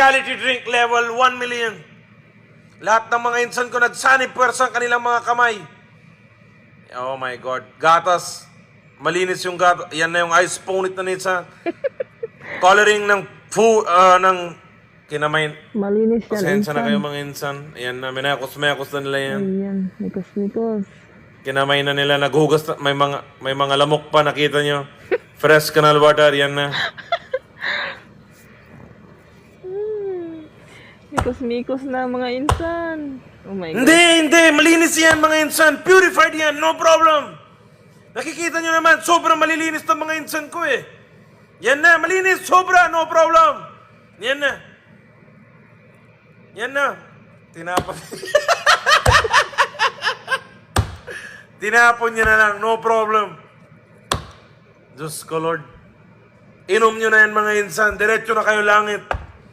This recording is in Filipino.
Specialty drink level 1 million. Lahat ng mga insan ko nagsanib puwersa ang kanilang mga kamay. Oh my God. Gatas. Malinis yung gatas. Yan na yung ice punit na nitsa. Coloring ng ng kinamay. Malinis yan. Pasensya na insan. kayo mga insan. Ayan na, minakos na nila yan. Ayan, mikos-mikos. Kinamay na nila, naghugas na, may mga lamok pa, nakita nyo. Fresh canal water, yan na. Mikos-mikos na mga insan. Oh my God. Hindi, malinis yan mga insan. Purified yan, no problem. Nakikita nyo naman, sobrang malilinis ng mga insan ko eh. Yan na, malinis, sobra, no problem. Yan na. Yan na. Tinapon. Tinapon nyo na lang, no problem. Diyos ko Lord. Inom nyo na yan mga insan, diretso na kayo langit.